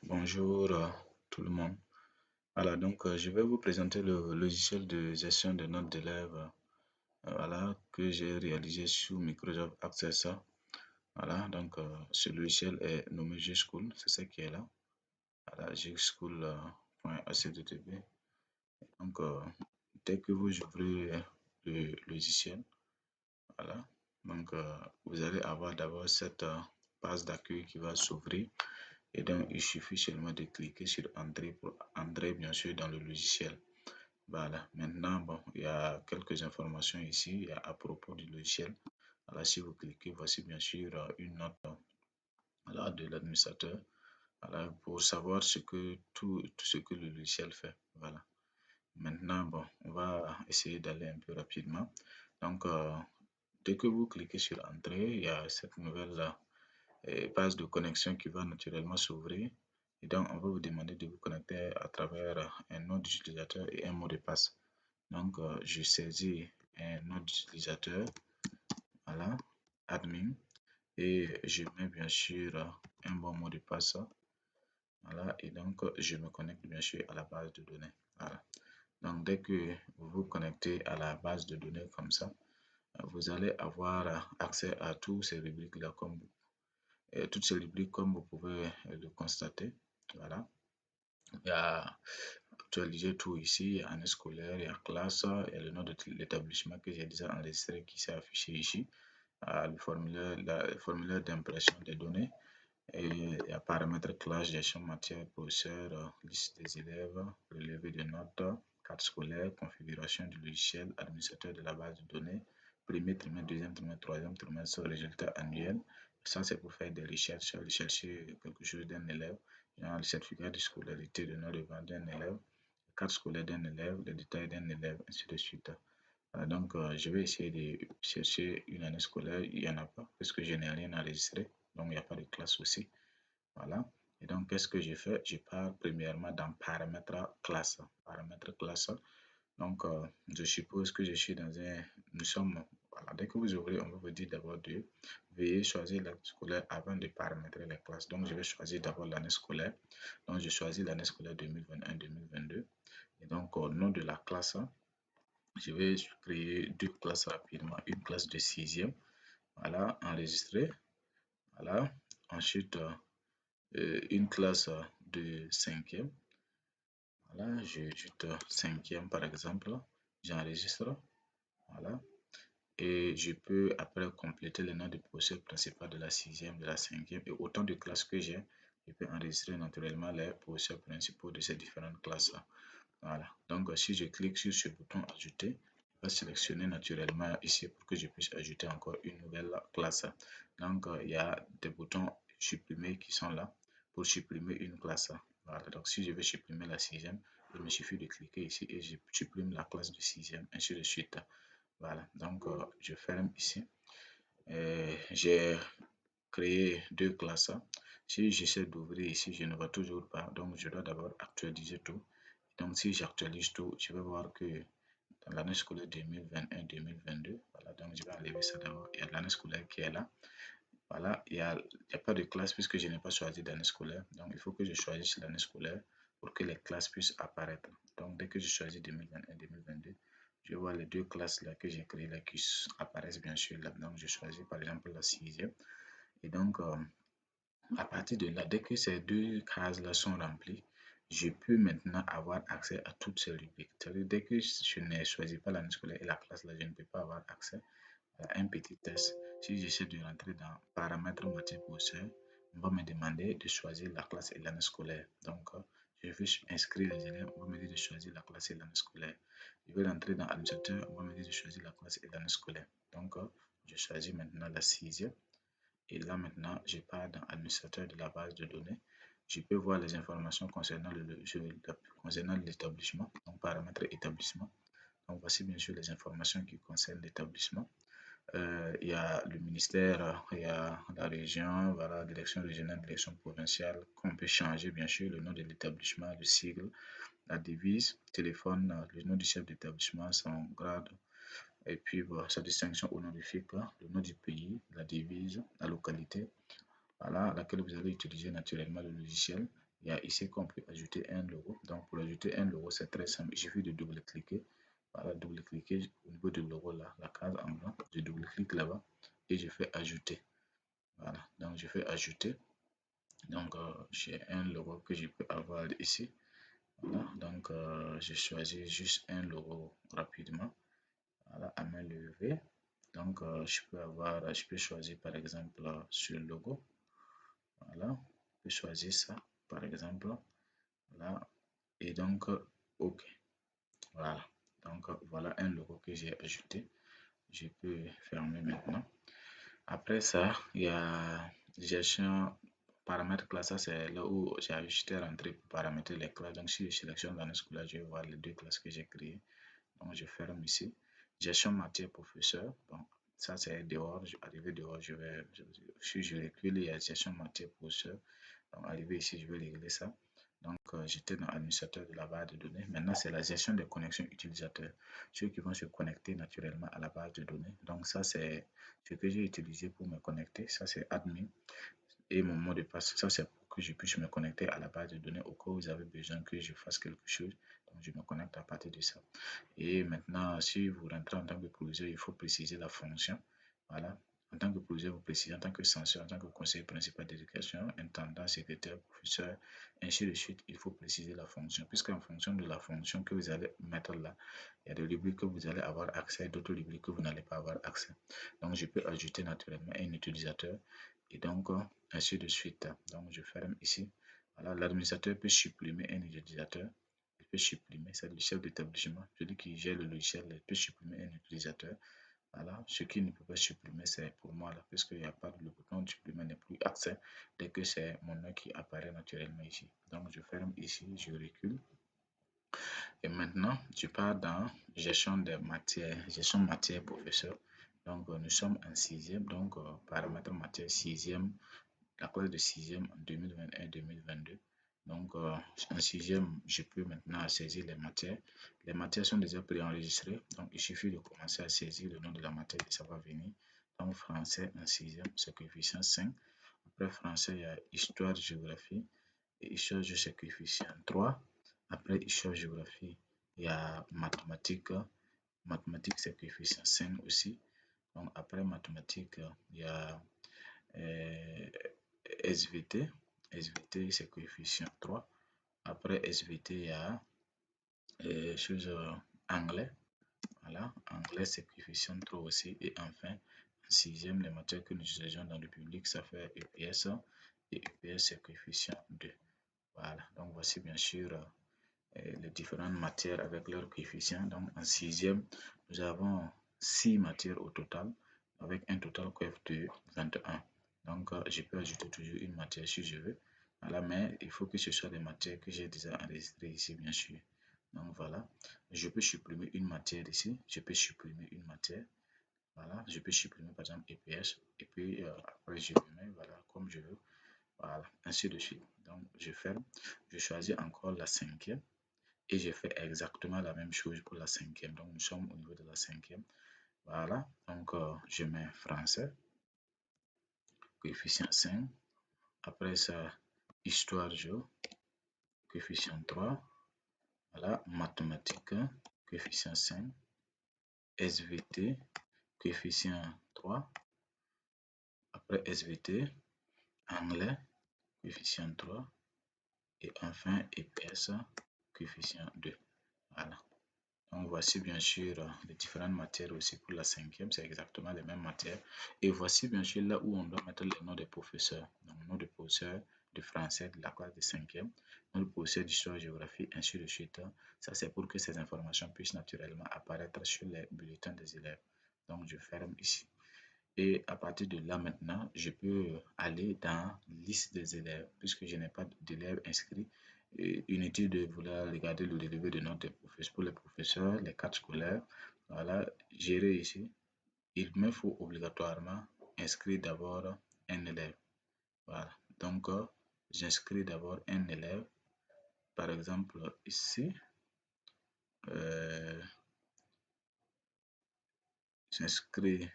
Bonjour tout le monde. Voilà, donc je vais vous présenter le logiciel de gestion de notes d'élèves voilà, que j'ai réalisé sous Microsoft Access. Voilà, donc ce logiciel est nommé Gschool, c'est ce qui est là. Voilà, gschool.http. Donc dès que vous ouvrez le logiciel, voilà, donc vous allez avoir d'abord cette page d'accueil qui va s'ouvrir. Et donc, il suffit seulement de cliquer sur Entrer pour entrer, bien sûr, dans le logiciel. Voilà. Maintenant, bon, il y a quelques informations ici. Il y a à propos du logiciel. Alors, si vous cliquez, voici bien sûr une note voilà, de l'administrateur. Voilà, pour savoir tout ce que le logiciel fait. Voilà. Maintenant, bon, on va essayer d'aller un peu rapidement. Donc, dès que vous cliquez sur Entrée, il y a cette nouvelle page de connexion qui va naturellement s'ouvrir. Et donc, on va vous demander de vous connecter à travers un nom d'utilisateur et un mot de passe. Donc, je saisis un nom d'utilisateur, voilà, admin, et je mets bien sûr un bon mot de passe. Voilà, et donc, je me connecte bien sûr à la base de données. Voilà. Donc, dès que vous vous connectez à la base de données comme ça, vous allez avoir accès à tous ces rubriques-là comme toutes ces rubriques comme vous pouvez le constater. Voilà. Il y a actualiser tout ici, il y a année scolaire, il y a classe, il y a le nom de l'établissement que j'ai déjà enregistré qui s'est affiché ici, le formulaire d'impression des données, et il y a paramètres classe, gestion matière, professeur, liste des élèves, relevé de notes, carte scolaire, configuration du logiciel, administrateur de la base de données, premier trimestre, deuxième trimestre, troisième trimestre, résultat annuel. Ça, c'est pour faire des recherches, rechercher quelque chose d'un élève, genre le certificat de scolarité, le nom de vente d'un élève, carte scolaire d'un élève, les détails d'un élève, ainsi de suite. Donc, je vais essayer de chercher une année scolaire. Il n'y en a pas, parce que je n'ai rien enregistré. Donc, il n'y a pas de classe aussi. Voilà. Et donc, qu'est-ce que j'ai fait? Je pars premièrement dans paramètres classe. Paramètres classe. Donc, je suppose que je suis dans un... Nous sommes... Voilà. Dès que vous ouvrez, on va vous dire d'abord de veuillez choisir l'année scolaire avant de paramétrer les classes. Donc, je vais choisir d'abord l'année scolaire. Donc, je choisis l'année scolaire 2021-2022. Et donc, au nom de la classe, je vais créer deux classes rapidement. Une classe de sixième. Voilà, enregistré. Voilà. Ensuite, une classe de cinquième. Voilà, j'ajoute cinquième par exemple. J'enregistre. Voilà. Et je peux après compléter le nom du professeur principal de la sixième, de la cinquième et autant de classes que j'ai. Je peux enregistrer naturellement les professeurs principaux de ces différentes classes. Voilà. Donc, si je clique sur ce bouton ajouter, il va sélectionner naturellement ici pour que je puisse ajouter encore une nouvelle classe. Donc, il y a des boutons supprimer qui sont là pour supprimer une classe. Voilà. Donc, si je veux supprimer la sixième, il me suffit de cliquer ici et je supprime la classe de sixième, ainsi de suite. Voilà. Donc, je ferme ici. J'ai créé deux classes. Si j'essaie d'ouvrir ici, je ne vois toujours pas. Donc, je dois d'abord actualiser tout. Donc, si j'actualise tout, je vais voir que dans l'année scolaire 2021-2022, voilà, donc je vais enlever ça d'abord. Il y a l'année scolaire qui est là. Voilà, il y a pas de classe puisque je n'ai pas choisi d'année scolaire. Donc, il faut que je choisisse l'année scolaire pour que les classes puissent apparaître. Donc, dès que je choisis 2021-2022, je vois les deux classes là que j'ai créées là qui apparaissent bien sûr là. Donc, je choisis par exemple la sixième. Et donc, à partir de là, dès que ces deux cases-là sont remplies, je peux maintenant avoir accès à toutes ces rubriques. C'est-à-dire, dès que je n'ai choisi pas l'année scolaire et la classe là, je ne peux pas avoir accès à un petit test. Si j'essaie de rentrer dans paramètres matière professeur, on va me demander de choisir la classe et l'année scolaire. Donc, je vais inscrire les élèves, on va me dire de choisir la classe et l'année scolaire. Je vais rentrer dans administrateur, on va me dire de choisir la classe et l'année scolaire. Donc, je choisis maintenant la sixième. Et là maintenant, je pars dans administrateur de la base de données. Je peux voir les informations concernant l'établissement, donc paramètres établissement. Donc voici bien sûr les informations qui concernent l'établissement. Il y a le ministère, il y a la région, voilà, direction régionale, direction provinciale, qu'on peut changer bien sûr le nom de l'établissement, le sigle, la devise, téléphone, le nom du chef d'établissement, son grade, et puis sa distinction honorifique, le nom du pays, la devise, la localité, voilà, à laquelle vous allez utiliser naturellement le logiciel. il y a ici qu'on peut ajouter un logo. Donc pour ajouter un logo, c'est très simple. Il suffit de double-cliquer. Voilà, double-cliquer au niveau du logo là, la case en blanc. Je double-clique là-bas et je fais ajouter. Voilà, donc je fais ajouter. Donc j'ai un logo que je peux avoir ici. Voilà, donc je choisis juste un logo rapidement. Voilà, à main levée. Donc je peux choisir par exemple ce logo. Voilà, je peux choisir ça par exemple. Voilà, et donc OK. Voilà, donc voilà un logo que j'ai ajouté. Je peux fermer maintenant. Après ça, il y a gestion paramètres classe. Ça, c'est là où j'ai ajusté rentrer pour paramétrer les classes. Donc, si je sélectionne l'année scolaire, je vais voir les deux classes que j'ai créées. Donc, je ferme ici. Gestion matière professeur. Bon, ça, c'est dehors. Arrivé dehors, si je recule, il y a gestion matière professeur. Donc, arrivé ici, je vais régler ça. Donc, j'étais dans l'administrateur de la base de données. Maintenant, c'est la gestion des connexions utilisateurs. Ceux qui vont se connecter naturellement à la base de données. Donc, ça, c'est ce que j'ai utilisé pour me connecter. Ça, c'est admin. Et mon mot de passe, ça, c'est pour que je puisse me connecter à la base de données au cas où vous avez besoin que je fasse quelque chose. Donc, je me connecte à partir de ça. Et maintenant, si vous rentrez en tant que proviseur, il faut préciser la fonction. Voilà. En tant que proviseur, vous précisez en tant que censeur, en tant que conseiller principal d'éducation, intendant, secrétaire, professeur, ainsi de suite. Il faut préciser la fonction, puisqu'en fonction de la fonction que vous allez mettre là, il y a des rubriques que vous allez avoir accès, d'autres rubriques que vous n'allez pas avoir accès. Donc, je peux ajouter naturellement un utilisateur et donc ainsi de suite. Donc, je ferme ici. Voilà, l'administrateur peut supprimer un utilisateur. Il peut supprimer, c'est le chef d'établissement, celui qui gère le logiciel, il peut supprimer un utilisateur. Voilà, ce qui ne peut pas supprimer, c'est pour moi là, puisqu'il n'y a pas le bouton de supprimer n'est plus accès dès que c'est mon nom qui apparaît naturellement ici. Donc, je ferme ici, je recule. Et maintenant, je pars dans gestion des matières, gestion matière professeur. Donc, nous sommes en sixième, donc paramètre matière sixième, la classe de sixième en 2021-2022. Donc, en sixième, je peux maintenant saisir les matières. Les matières sont déjà préenregistrées, donc il suffit de commencer à saisir le nom de la matière et ça va venir. Donc, français en sixième, c'est coefficient 5. Après français, il y a histoire, géographie. Et histoire, c'est coefficient 3. Après histoire, géographie, il y a mathématiques. Mathématiques, c'est coefficient 5 aussi. Donc, après mathématiques, il y a SVT. SVT, c'est coefficient 3. Après SVT, il y a anglais. Voilà, anglais, c'est coefficient 3 aussi. Et enfin, en sixième, les matières que nous utilisons dans le public, ça fait EPS. Et EPS, c'est coefficient 2. Voilà, donc voici bien sûr les différentes matières avec leurs coefficients. Donc en sixième, nous avons 6 matières au total, avec un total coef de 21. Donc je peux ajouter toujours une matière si je veux. Voilà, mais il faut que ce soit des matières que j'ai déjà enregistrées ici, bien sûr. Donc voilà, je peux supprimer une matière ici, je peux supprimer une matière. Voilà, je peux supprimer par exemple EPS, et puis après je mets, voilà, comme je veux. Voilà, ainsi de suite. Donc je ferme, je choisis encore la cinquième. Et j'ai fait exactement la même chose pour la cinquième. Donc, nous sommes au niveau de la cinquième. Voilà. Donc, je mets français, coefficient 5. Après ça, histoire géo, coefficient 3. Voilà. Mathématiques, coefficient 5. SVT, coefficient 3. Après SVT, anglais, coefficient 3. Et enfin, EPS, coefficient 2. Voilà. Donc voici bien sûr les différentes matières aussi pour la cinquième, c'est exactement les mêmes matières. Et voici bien sûr là où on doit mettre les noms des professeurs. Donc nom de professeur de français de la classe de cinquième, nom de professeur d'histoire, géographie, ainsi de suite. Ça c'est pour que ces informations puissent naturellement apparaître sur les bulletins des élèves. Donc je ferme ici. Et à partir de là maintenant, je peux aller dans liste des élèves puisque je n'ai pas d'élèves inscrits. Inutile de vouloir regarder le relevé de notes des professeurs pour les professeurs, les cartes scolaires. Voilà, gérer ici. Il me faut obligatoirement inscrire d'abord un élève. Voilà, donc j'inscris d'abord un élève. Par exemple, ici, j'inscris